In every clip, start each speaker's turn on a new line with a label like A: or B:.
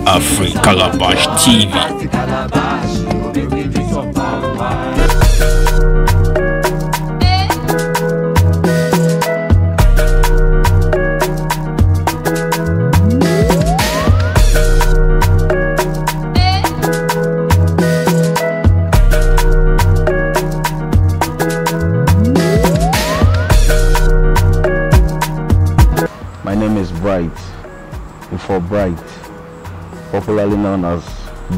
A: Afri Calabash TV.
B: My name is Bright, before Bright, popularly known as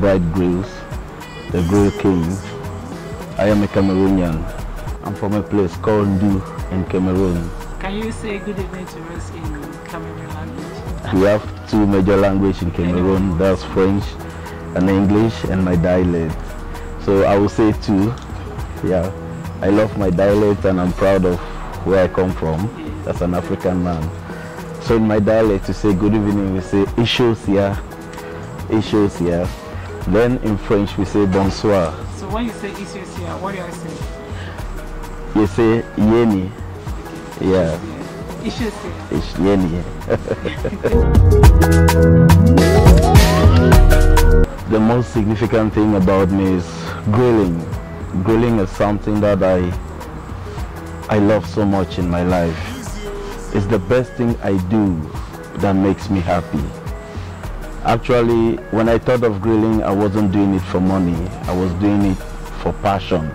B: Bright Grills, the Grill King. I am a Cameroonian. I'm from a place called Ndu in Cameroon.
C: Can you say good evening to us in Cameroon language?
B: We have two major languages in Cameroon, that's French and English and my dialect. So I will say two. Yeah, I love my dialect and I'm proud of where I come from as an African man. So in my dialect to say good evening we say Ishosia, Ishosia. Then in French we say bonsoir.
C: So when you say Ishosia, what do I say?
B: You say Yeni. Yeah.
C: Ishosia.
B: Yeni. The most significant thing about me is grilling. Grilling is something that I love so much in my life. It's the best thing I do that makes me happy. Actually, when I thought of grilling, I wasn't doing it for money. I was doing it for passion.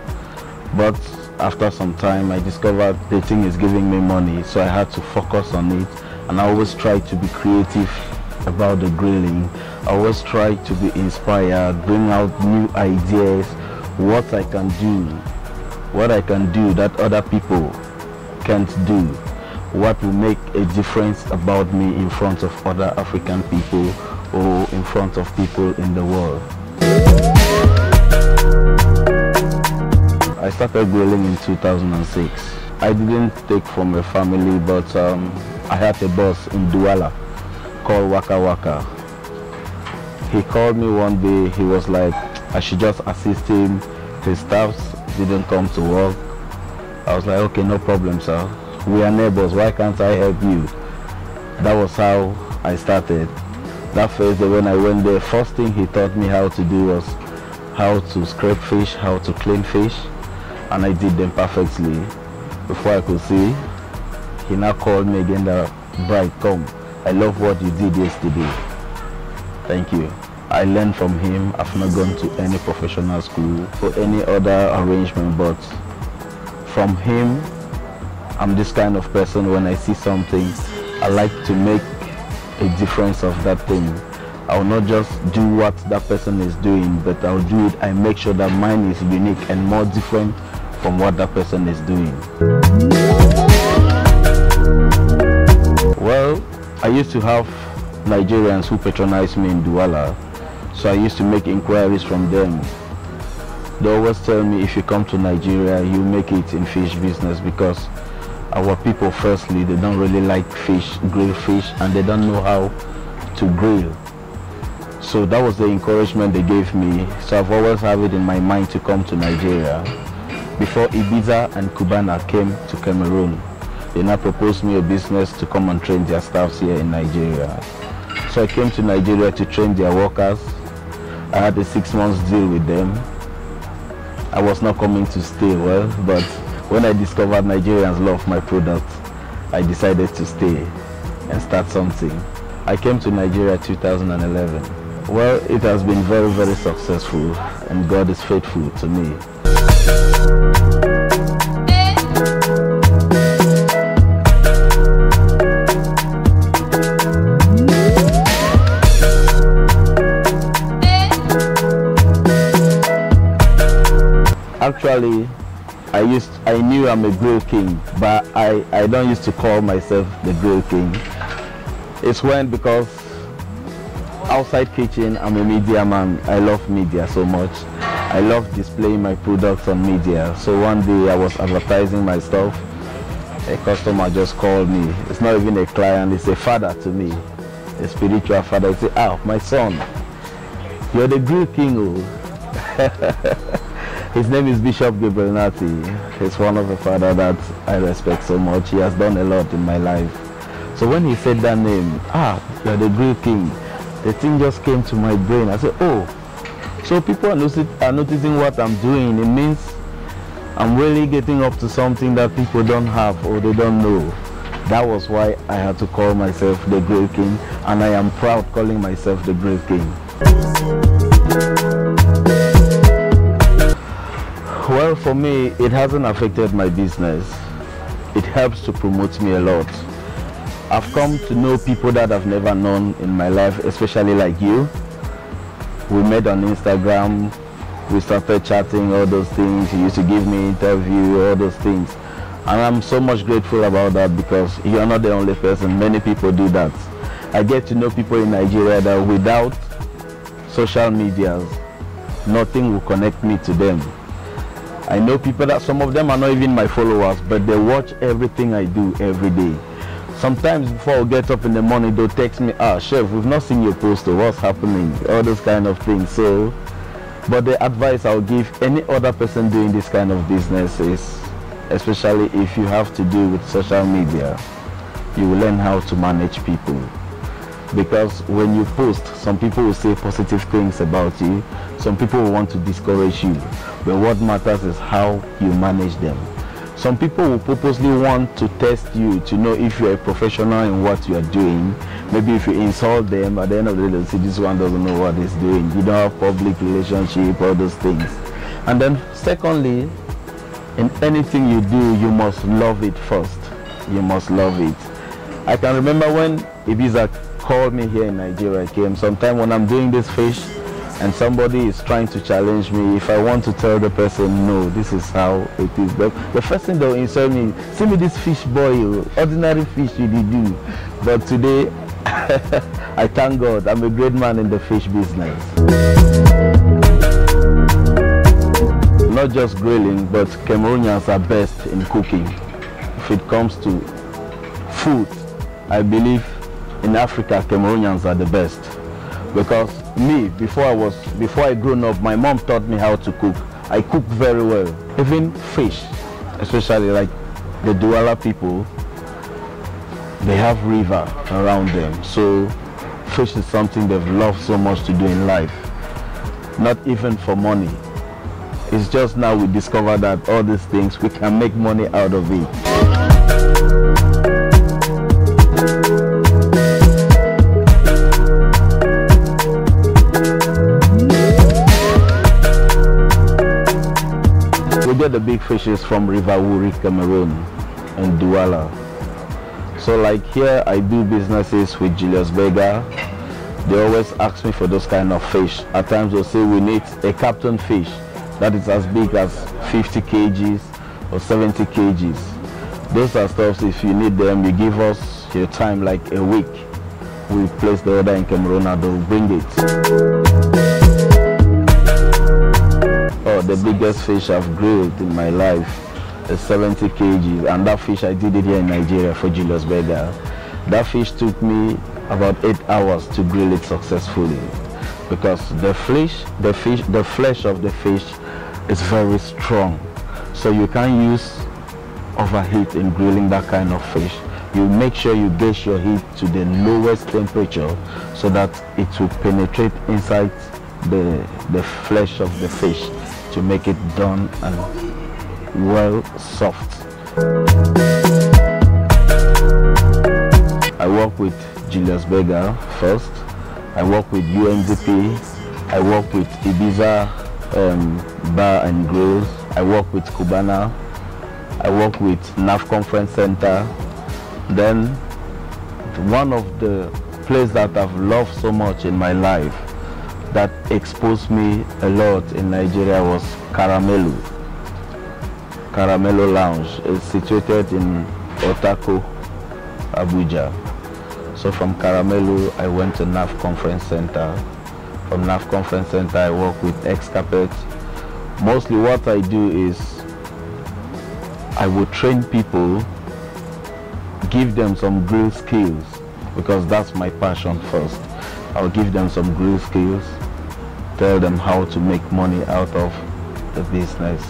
B: But after some time, I discovered the thing is giving me money, so I had to focus on it. And I always try to be creative about the grilling. I always try to be inspired, bring out new ideas, what I can do that other people can't do. What will make a difference about me in front of other African people or in front of people in the world. I started grilling in 2006. I didn't take from a family, but I had a boss in Douala called Waka Waka. He called me one day, he was like, I should just assist him. His staffs didn't come to work. I was like, okay, no problem, sir. We are neighbors, why can't I help you? That was how I started. That first day when I went there, first thing he taught me how to do was how to scrape fish, how to clean fish, and I did them perfectly. Before I could see, he now called me again that, Bright, come, I love what you did yesterday. Thank you. I learned from him. I've not gone to any professional school or any other arrangement, but from him, I'm this kind of person. When I see something, I like to make a difference of that thing. I will not just do what that person is doing, but I'll do it. I make sure that mine is unique and more different from what that person is doing. Well, I used to have Nigerians who patronized me in Douala, so I used to make inquiries from them. They always tell me, if you come to Nigeria, you make it in fish business, because our people, firstly, they don't really like fish, grilled fish, and they don't know how to grill. So that was the encouragement they gave me. So I've always had it in my mind to come to Nigeria. Before Ibiza and Cubana came to Cameroon, they now proposed me a business to come and train their staffs here in Nigeria. So I came to Nigeria to train their workers. I had a 6 months deal with them. I was not coming to stay, well, but when I discovered Nigerians love my product, I decided to stay and start something. I came to Nigeria 2011. Well, it has been very, very successful, and God is faithful to me. Actually, I knew I'm a grill king, but I don't used to call myself the grill king. It's when, because outside kitchen, I'm a media man. I love media so much. I love displaying my products on media. So one day I was advertising my stuff. A customer just called me. It's not even a client, it's a father to me, a spiritual father. He said, "Ah, my son, you're the grill king." Oh. His name is Bishop Gabriel Nati. He's one of the father that I respect so much. He has done a lot in my life. So when he said that name, "Ah, you're the grill king," the thing just came to my brain. I said, oh, so people are noticing what I'm doing. It means I'm really getting up to something that people don't have or they don't know. That was why I had to call myself the Great King, and I am proud calling myself the Great King. Well, for me, it hasn't affected my business. It helps to promote me a lot. I've come to know people that I've never known in my life, especially like you. We met on Instagram, we started chatting, all those things. You used to give me interview, all those things. And I'm so much grateful about that, because you're not the only person. Many people do that. I get to know people in Nigeria that without social media, nothing will connect me to them. I know people that some of them are not even my followers, but they watch everything I do every day. Sometimes before I get up in the morning, they'll text me, Chef, we've not seen your poster, what's happening? All those kind of things. So, but the advice I'll give any other person doing this kind of business is, especially if you have to do with social media, you will learn how to manage people. Because when you post, some people will say positive things about you, some people will want to discourage you, but what matters is how you manage them. Some people will purposely want to test you to know if you're a professional in what you are doing. Maybe if you insult them, at the end of the day they'll say this one doesn't know what he's doing. You don't have public relationship, all those things. And then secondly, in anything you do, you must love it first. You must love it. I can remember when Ibiza called me here in Nigeria. I came sometime when I'm doing this fish and somebody is trying to challenge me. If I want to tell the person, no, this is how it is, but the first thing they'll insult me, see me this fish boy, ordinary fish you did do. But today, I thank God, I'm a great man in the fish business. Not just grilling, but Cameroonians are best in cooking. If it comes to food, I believe in Africa, Cameroonians are the best. Because me, before I grown up, my mom taught me how to cook. I cook very well. Even fish, especially like the Douala people, they have river around them. So fish is something they've loved so much to do in life. Not even for money. It's just now we discover that all these things, we can make money out of it. We get the big fishes from River Wuri, Cameroon, and Douala. So like here, I do businesses with Julius Berger. They always ask me for those kind of fish. At times they'll say we need a captain fish that is as big as 50 kgs or 70 kgs. Those are stuff, if you need them, you give us your time, like a week. We place the order in Cameroon and they'll bring it. Oh, the biggest fish I've grilled in my life is 70 kgs, and that fish I did it here in Nigeria for Julius Berger. That fish took me about 8 hours to grill it successfully, because the flesh of the fish is very strong, so you can't use overheat in grilling that kind of fish. You make sure you gauge your heat to the lowest temperature so that it will penetrate inside the flesh of the fish to make it done and well soft. I work with Julius Berger first. I work with UNDP. I work with Ibiza Bar and Grills. I work with Cubana. I work with NAF Conference Center. Then one of the places that I've loved so much in my life that exposed me a lot in Nigeria was Caramelo. Caramelo Lounge is situated in Otako, Abuja. So from Caramelo, I went to NAF Conference Center. From NAF Conference Center, I work with X-Carpet. Mostly what I do is I would train people, give them some grill skills, because that's my passion first. I'll give them some grill skills, tell them how to make money out of the business.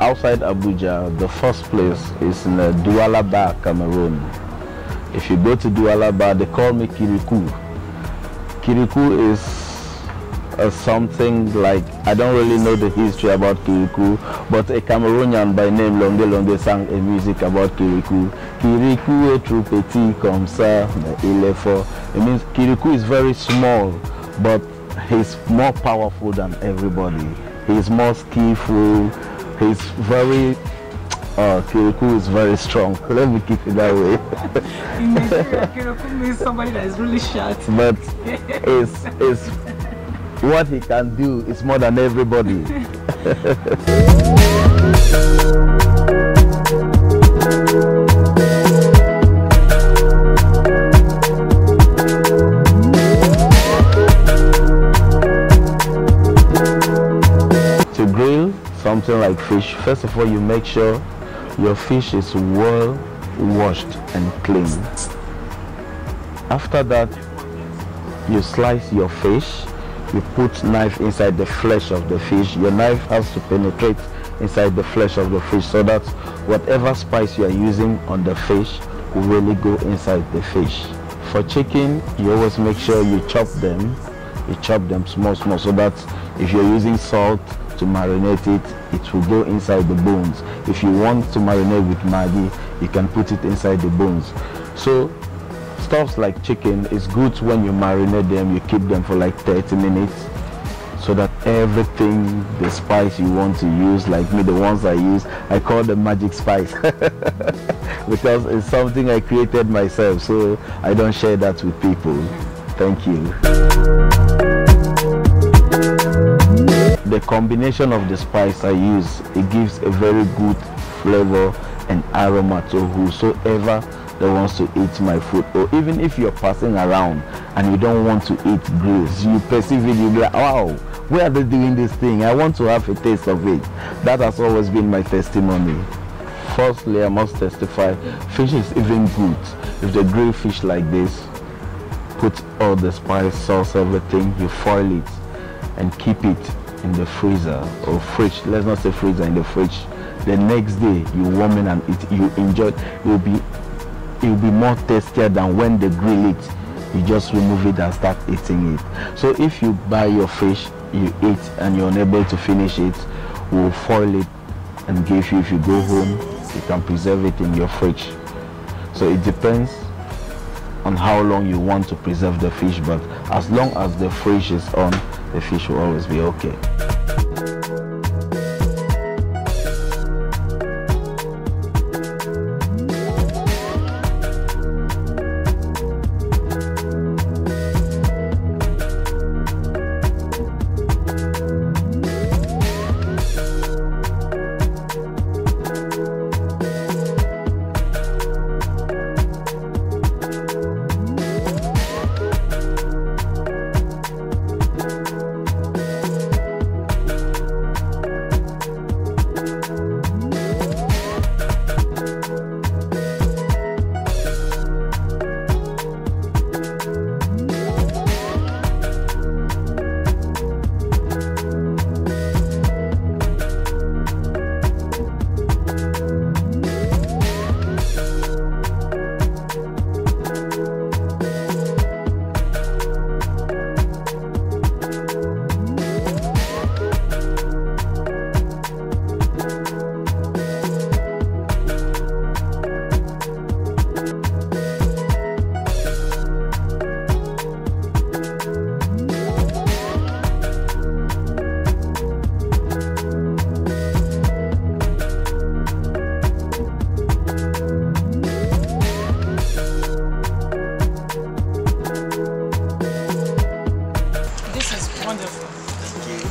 B: Outside Abuja, the first place is in Douala Bar, Cameroon. If you go to Douala bar, they call me Kirikou. Kirikou is something like, I don't really know the history about Kirikou, but a Cameroonian by name Longue Longue sang a music about Kirikou. Kirikou est trop petit comme ça, mais il est fort. It means Kirikou is very small, but he's more powerful than everybody. He's more skillful. He's very Kirikou is very strong. Let me keep it that way.
C: In Nigeria, Kirikou means somebody that is really short.
B: But it's what he can do is more than everybody. To grill something like fish, first of all you make sure your fish is well washed and clean. After that, you slice your fish. You put knife inside the flesh of the fish. Your knife has to penetrate inside the flesh of the fish so that whatever spice you are using on the fish will really go inside the fish. For chicken, you always make sure you chop them. You chop them small so that if you're using salt to marinate it, it will go inside the bones. If you want to marinate with Maggi, you can put it inside the bones. So stuffs like chicken is good when you marinate them, you keep them for like 30 minutes so that everything, the spice you want to use, like me, the ones I use, I call them magic spice because it's something I created myself, so I don't share that with people. Thank you. The combination of the spice I use, it gives a very good flavor and aroma to whosoever that wants to eat my food. Or even if you're passing around and you don't want to eat grills, you perceive it, you'll be like, wow, where are they doing this thing? I want to have a taste of it. That has always been my testimony. Firstly, I must testify, fish is even good. If they grill fish like this, put all the spice, sauce, everything, you foil it and keep it in the freezer or fridge. Let's not say freezer, in the fridge. The next day, you warm it and eat, you enjoy it. It will be more tastier than when they grill it. You just remove it and start eating it. So if you buy your fish, you eat and you're unable to finish it, we'll foil it and give you. If you go home, you can preserve it in your fridge. So it depends on how long you want to preserve the fish, but as long as the fridge is on, the fish will always be okay.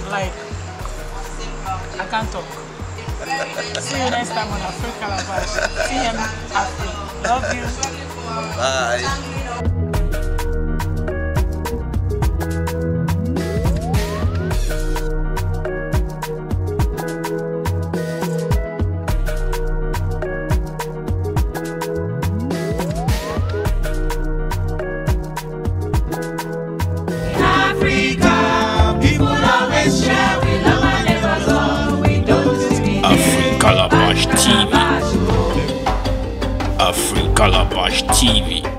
C: Like, I can't talk. See you next time on Afro Calabash. See you, Afro. Love you.
D: Bye.
A: Afro Calabash TV. Afri Calabash TV.